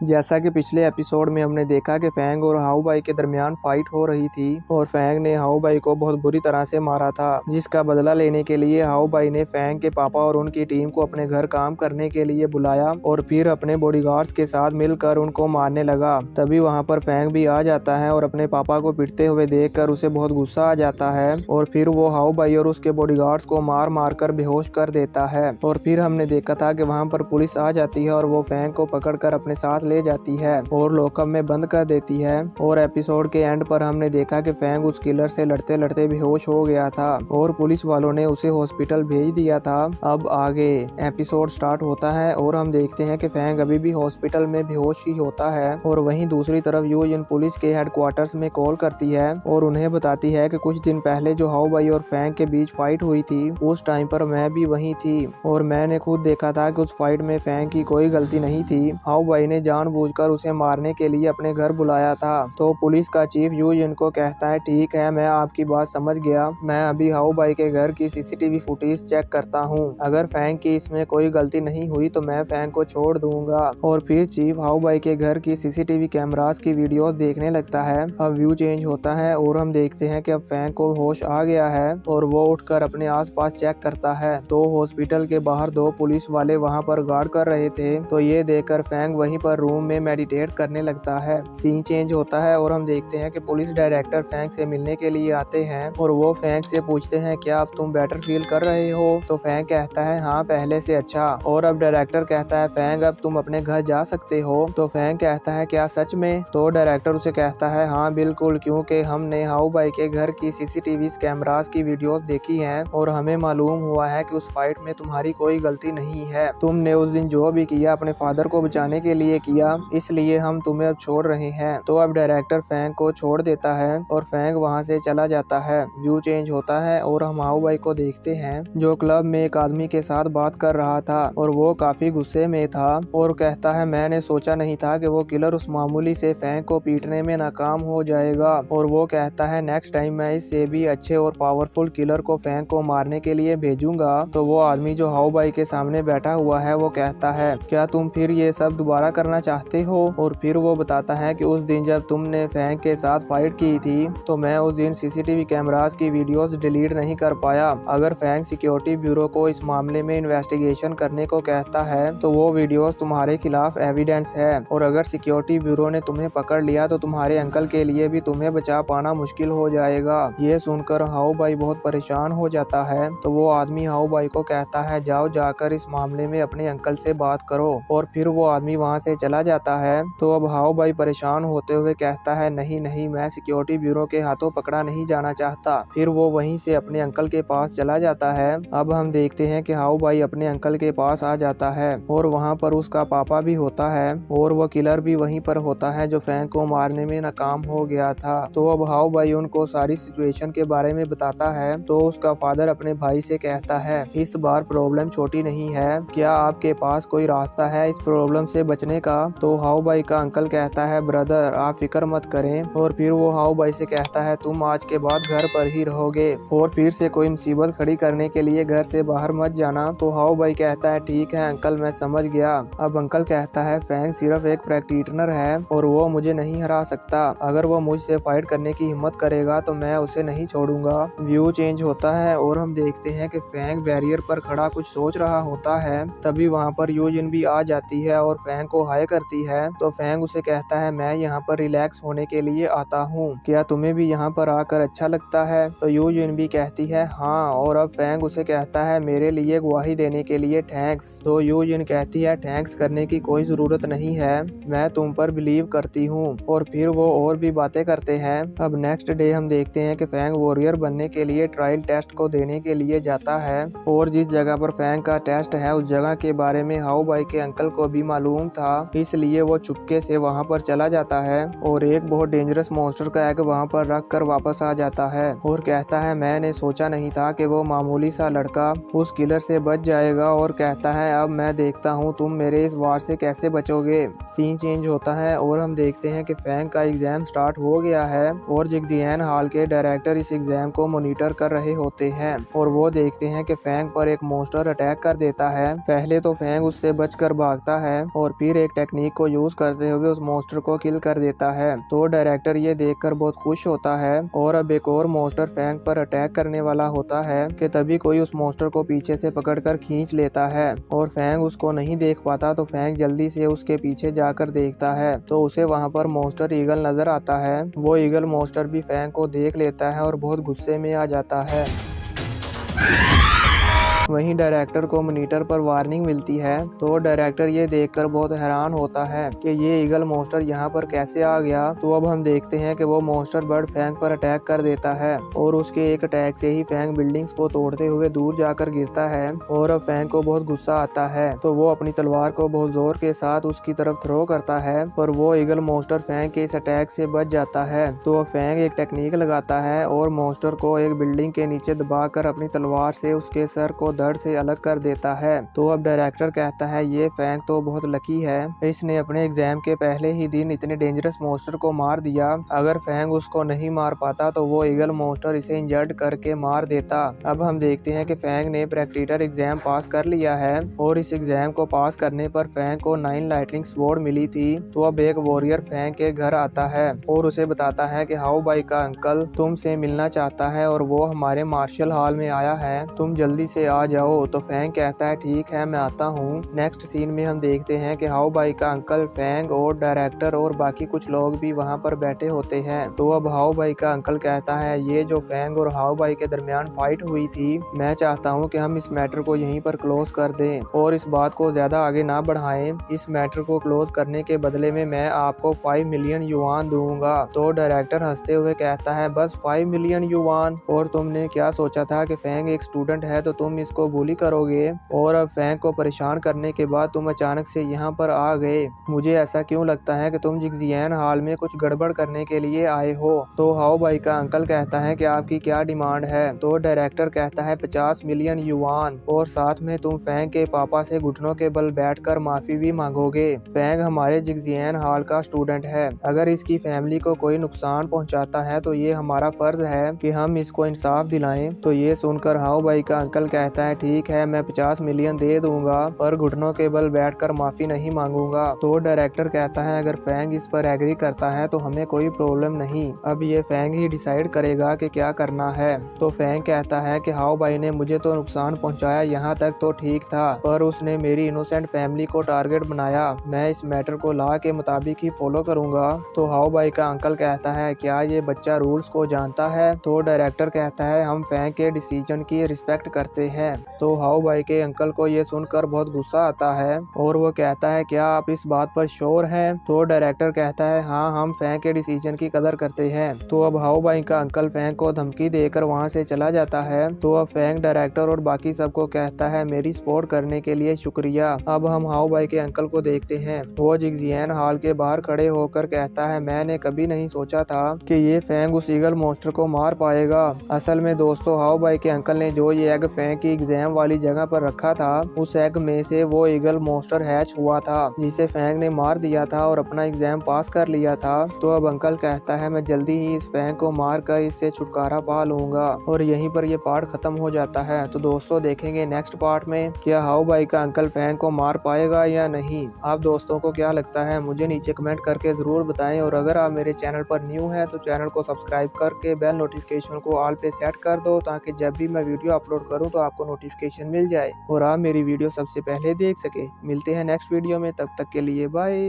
जैसा कि पिछले एपिसोड में हमने देखा कि फैंग और हाउ बाई के दरमियान फाइट हो रही थी और फैंग ने हाउ बाई को बहुत बुरी तरह से मारा था, जिसका बदला लेने के लिए हाउ बाई ने फैंग के पापा और उनकी टीम को अपने घर काम करने के लिए बुलाया और फिर अपने बॉडीगार्ड्स के साथ मिलकर उनको मारने लगा। तभी वहां पर फैंग भी आ जाता है और अपने पापा को पिटते हुए देखकर उसे बहुत गुस्सा आ जाता है और फिर वो हाउ बाई और उसके बॉडीगार्ड्स को मार मार कर बेहोश कर देता है। और फिर हमने देखा था कि वहां पर पुलिस आ जाती है और वो फैंग को पकड़कर अपने साथ ले जाती है और लॉकअप में बंद कर देती है। और एपिसोड के एंड पर हमने देखा कि फैंग उस किलर से लड़ते लड़ते बेहोश हो गया था और पुलिस वालों ने उसे हॉस्पिटल भेज दिया था। अब आगे एपिसोड स्टार्ट होता है और हम देखते हैं कि फैंग अभी भी हॉस्पिटल में बेहोश ही होता है और वहीं दूसरी तरफ यूजिन पुलिस के हेडक्वार्टर्स में कॉल करती है और उन्हें बताती है कि कुछ दिन पहले जो हाउ बाई और फैंग के बीच फाइट हुई थी उस टाइम पर मैं भी वहीं थी और मैंने खुद देखा था कि उस फाइट में फैंग की कोई गलती नहीं थी। हाउ बाई ने जानबूझकर उसे मारने के लिए अपने घर बुलाया था। तो पुलिस का चीफ यूजिन को कहता है ठीक है, मैं आपकी बात समझ गया, मैं अभी हाउ बाई के घर की सीसीटीवी फुटेज चेक करता हूँ, अगर फैंग की इसमें कोई गलती नहीं हुई तो मैं फैंग को छोड़ दूंगा। और फिर चीफ हाउ बाई के घर की सीसीटीवी कैमरास की वीडियो देखने लगता है। अब व्यू चेंज होता है और हम देखते हैं कि अब फैंग को होश आ गया है और वो उठकर अपने आसपास चेक करता है तो हॉस्पिटल के बाहर दो पुलिस वाले वहां पर गार्ड कर रहे थे। तो ये देखकर फैंग वहीं पर रूम में मेडिटेट करने लगता है। सीन चेंज होता है और हम देखते हैं कि पुलिस डायरेक्टर फैंग से मिलने के लिए आते हैं और वो फैंग से पूछते हैं क्या अब तुम बेटर फील कर रहे हो। तो फैंग कहता है हाँ, पहले से अच्छा। और अब डायरेक्टर कहता है फैंग अब तुम अपने घर जा सकते हो। तो फैंग कहता है क्या सच में। तो डायरेक्टर उसे कहता है हाँ बिल्कुल, क्योंकि हमने हाउ बाई के घर की सीसीटीवी कैमरास की वीडियोस देखी हैं और हमें मालूम हुआ है कि उस फाइट में तुम्हारी कोई गलती नहीं है, तुमने उस दिन जो भी किया अपने फादर को बचाने के लिए किया, इसलिए हम तुम्हें अब छोड़ रहे हैं। तो अब डायरेक्टर फैंग को छोड़ देता है और फैंग वहां से चला जाता है। व्यू चेंज होता है और हम हाउ बाई को देखते हैं जो क्लब में एक आदमी के साथ बात कर रहा था और वो काफी गुस्से में था और कहता है मैंने सोचा नहीं था कि वो किलर उस मामूली से फैंग को पीटने में नाकाम हो जाएगा। और वो कहता है नेक्स्ट टाइम मैं इससे भी अच्छे और पावरफुल किलर को फैंग को मारने के लिए भेजूंगा। तो वो आदमी जो हाउ बाई के सामने बैठा हुआ है वो कहता है क्या तुम फिर ये सब दोबारा करना चाहते हो। और फिर वो बताता है कि उस दिन जब तुमने फैंग के साथ फाइट की थी तो मैं उस दिन सीसीटीवी कैमरास की वीडियोस डिलीट नहीं कर पाया। अगर फैंग सिक्योरिटी ब्यूरो को इस मामले में इन्वेस्टिगेशन करने को कहता है तो वो वीडियोस तुम्हारे खिलाफ एविडेंस है और अगर सिक्योरिटी ब्यूरो ने तुम्हें पकड़ लिया तो तुम्हारे अंकल के लिए भी तुम्हें बचा पाना मुश्किल हो जाएगा। ये सुनकर हाउ बाई बहुत परेशान हो जाता है। तो वो आदमी हाउ बाई को कहता है जाओ जाकर इस मामले में अपने अंकल से बात करो। और फिर वो आदमी वहाँ से चला जाता है। तो अब हाउ बाई परेशान होते हुए कहता है नहीं नहीं, मैं सिक्योरिटी ब्यूरो के हाथों पकड़ा नहीं जाना चाहता। फिर वो वहीं से अपने अंकल के पास चला जाता है। अब हम देखते हैं कि हाउ बाई अपने अंकल के पास आ जाता है और वहाँ पर उसका पापा भी होता है और वो किलर भी वहीं पर होता है जो फैंग को मारने में नाकाम हो गया था। तो अब हाउ बाई उनको सारी सिचुएशन के बारे में बताता है। तो उसका फादर अपने भाई से कहता है इस बार प्रॉब्लम छोटी नहीं है, क्या आपके पास कोई रास्ता है इस प्रॉब्लम से बचने का। तो हाउ बाई का अंकल कहता है ब्रदर आप फिक्र मत करें। और फिर वो हाउ बाई से कहता है तुम आज के बाद घर पर ही रहोगे और फिर से कोई मुसीबत खड़ी करने के लिए घर से बाहर मत जाना। तो हाउ बाई कहता है ठीक है अंकल, मैं समझ गया। अब अंकल कहता है फैंग सिर्फ एक प्रैक्टिशनर है और वो मुझे नहीं हरा सकता, अगर वो मुझसे फाइट करने की हिम्मत करेगा तो मैं उसे नहीं छोड़ूंगा। व्यू चेंज होता है और हम देखते हैं कि फैंग बैरियर पर खड़ा कुछ सोच रहा होता है। तभी वहाँ पर यूजिन भी आ जाती है और फैंग को हाय करती है। तो फैंग उसे कहता है मैं यहाँ पर रिलैक्स होने के लिए आता हूँ, क्या तुम्हें भी यहाँ पर आकर अच्छा लगता है। तो यूजिन भी कहती है हाँ। और अब फैंग उसे कहता है मेरे लिए गवाही देने के लिए थैंक्स। तो यूजिन कहती है थैंक्स करने की कोई जरूरत नहीं है, मैं तुम पर बिलीव करती हूँ। और फिर वो और भी बातें करते हैं। अब नेक्स्ट डे हम देखते हैं कि फैंग वॉरियर बनने के लिए ट्रायल टेस्ट को देने के लिए जाता है और जिस जगह पर फैंग का टेस्ट है उस जगह के बारे में हाउ बाई के अंकल को भी मालूम था, इसलिए वो चुपके से वहां पर चला जाता है और एक बहुत डेंजरस मॉन्स्टर का एग वहां पर रख कर वापस आ जाता है और कहता है मैंने सोचा नहीं था कि वो मामूली सा लड़का उस किलर से बच जाएगा। और कहता है अब मैं देखता हूँ तुम मेरे इस वार से कैसे बचोगे। सीन चेंज होता है और हम देखते हैं कि फैंग का एग्जाम स्टार्ट हो गया है और जिगजियान हॉल के डायरेक्टर इस एग्जाम को मॉनिटर कर रहे होते हैं और वो देखते हैं कि फैंग पर एक मॉन्स्टर अटैक कर देता है। पहले तो फैंग उससे बचकर भागता है और फिर एक टेक्निक को यूज करते हुए उस मॉन्स्टर को किल कर देता है। तो डायरेक्टर ये देखकर बहुत खुश होता है और अब एक और मॉन्स्टर फैंग पर अटैक करने वाला होता है कि तभी कोई उस मॉन्स्टर को पीछे से पकड़कर खींच लेता है और फैंग उसको नहीं देख पाता। तो फैंग जल्दी से उसके पीछे जाकर देखता है तो उसे वहां पर मॉन्स्टर ईगल नजर आता है। वो ईगल मॉन्स्टर भी फैंग को देख लेता है और बहुत गुस्से में आ जाता है। वहीं डायरेक्टर को मॉनिटर पर वार्निंग मिलती है तो डायरेक्टर ये देखकर बहुत हैरान होता है कि ये ईगल मॉन्स्टर यहाँ पर कैसे आ गया। तो अब हम देखते हैं कि वो मॉन्स्टर बर्ड फैंग पर अटैक कर देता है और उसके एक अटैक से ही फैंग बिल्डिंग्स को तोड़ते हुए दूर जाकर गिरता है और अब फैंग को बहुत गुस्सा आता है तो वो अपनी तलवार को बहुत जोर के साथ उसकी तरफ थ्रो करता है पर वो ईगल मॉन्स्टर फैंग के इस अटैक से बच जाता है। तो अब फैंग एक टेक्निक लगाता है और मॉन्स्टर को एक बिल्डिंग के नीचे दबाकर अपनी तलवार से उसके सर को धड़ से अलग कर देता है। तो अब डायरेक्टर कहता है ये फैंग तो बहुत लकी है, इसने अपने एग्जाम के पहले ही दिन इतने डेंजरस मॉन्स्टर को मार दिया। अगर फैंग उसको नहीं मार पाता तो वो ईगल मॉन्स्टर इसे इंजर्ड करके मार देता। अब हम देखते हैं कि फैंग ने प्रैक्टिटर एग्जाम पास कर लिया है और इस एग्जाम को पास करने पर फैंग को 9 लाइटनिंग स्वॉर्ड मिली थी। तो अब एक वॉरियर फैंग के घर आता है और उसे बताता है कि हाउ बाई का अंकल तुमसे मिलना चाहता है और वो हमारे मार्शल हॉल में आया है, तुम जल्दी से आ जाओ। तो फैंग कहता है ठीक है मैं आता हूँ। नेक्स्ट सीन में हम देखते हैं कि हाउ बाई का अंकल, फैंग और डायरेक्टर और बाकी कुछ लोग भी वहाँ पर बैठे होते हैं। तो अब हाउ बाई का अंकल कहता है ये जो फैंग और हाउ बाई के दरमियान फाइट हुई थी, मैं चाहता हूँ कि हम इस मैटर को यहीं पर क्लोज कर दें और इस बात को ज्यादा आगे ना बढ़ाएं। इस मैटर को क्लोज करने के बदले में मैं आपको 5 मिलियन युआन दूंगा। तो डायरेक्टर हंसते हुए कहता है बस 5 मिलियन युआन, और तुमने क्या सोचा था कि फैंग एक स्टूडेंट है तो तुम इसको bully करोगे और अब फैंग को परेशान करने के बाद तुम अचानक से यहाँ पर आ गए। मुझे ऐसा क्यों लगता है कि तुम जिगजियान हॉल में कुछ गड़बड़ करने के लिए आए हो। तो हाउ बाई का अंकल कहता है कि आपकी क्या डिमांड है। तो डायरेक्टर कहता है 50 मिलियन युआन और साथ में तुम फैंग के पापा से घुटनों के बल बैठकर माफी भी मांगोगे। फैंग हमारे जिगजियान हॉल का स्टूडेंट है, अगर इसकी फैमिली को कोई नुकसान पहुंचाता है तो ये हमारा फर्ज है कि हम इसको इंसाफ दिलाएं। तो ये सुनकर हाउ बाई का अंकल कहता है ठीक है मैं 50 मिलियन दे दूंगा पर घुटनों के बल बैठकर माफी नहीं मांगूंगा। तो डायरेक्टर कहता है अगर फैंग इस पर एग्री करता है तो हमें कोई प्रॉब्लम नहीं, अब ये फैंग ही डिसाइड करेगा कि क्या करना है। तो फैंग कहता है कि हाउ बाई ने मुझे तो नुकसान पहुंचाया, यहाँ तक तो ठीक था, पर उसने मेरी इनोसेंट फैमिली को टारगेट बनाया, मैं इस मैटर को लॉ के मुताबिक ही फॉलो करूंगा। तो हाउ बाई का अंकल कहता है क्या ये बच्चा रूल्स को जानता है। तो डायरेक्टर कहता है हम फैंग के डिसीजन की रिस्पेक्ट करते हैं। तो हाउ बाई के अंकल को ये सुनकर बहुत गुस्सा आता है और वो कहता है क्या आप इस बात पर श्योर हैं। तो डायरेक्टर कहता है हाँ हम फैंग के डिसीजन की कदर करते हैं। तो अब हाउ बाई का अंकल फैंग को धमकी देकर वहाँ से चला जाता है। तो अब फैंग डायरेक्टर और बाकी सबको कहता है मेरी सपोर्ट करने के लिए शुक्रिया। अब हम हाउ बाई के अंकल को देखते हैं, वो जिगजियान हॉल के बाहर खड़े होकर कहता है मैंने कभी नहीं सोचा था कि ये फैंग उस ईगल मॉन्स्टर को मार पाएगा। असल में दोस्तों हाउ बाई के अंकल ने जो ये एग फैंग की एग्जाम वाली जगह पर रखा था, उस एग में से वो ईगल मॉन्स्टर हैच हुआ था जिसे फैंग ने मार दिया था और अपना एग्जाम पास कर लिया था। तो अब अंकल कहता है मैं जल्दी ही इस फैंग को मार कर इससे छुटकारा पा लूंगा और यहीं पर ये पार्ट खत्म हो जाता है। तो दोस्तों देखेंगे नेक्स्ट पार्ट में क्या हाउ बाई का अंकल फैंग को मार पाएगा या नहीं। आप दोस्तों को क्या लगता है मुझे नीचे कमेंट करके जरूर बताएं और अगर आप मेरे चैनल पर न्यू हैं तो चैनल को सब्सक्राइब करके बेल नोटिफिकेशन को ऑल पे सेट कर दो ताकि जब भी मैं वीडियो अपलोड करूं तो आपको नोटिफिकेशन मिल जाए और आप मेरी वीडियो सबसे पहले देख सके। मिलते हैं नेक्स्ट वीडियो में, तब तक के लिए बाय।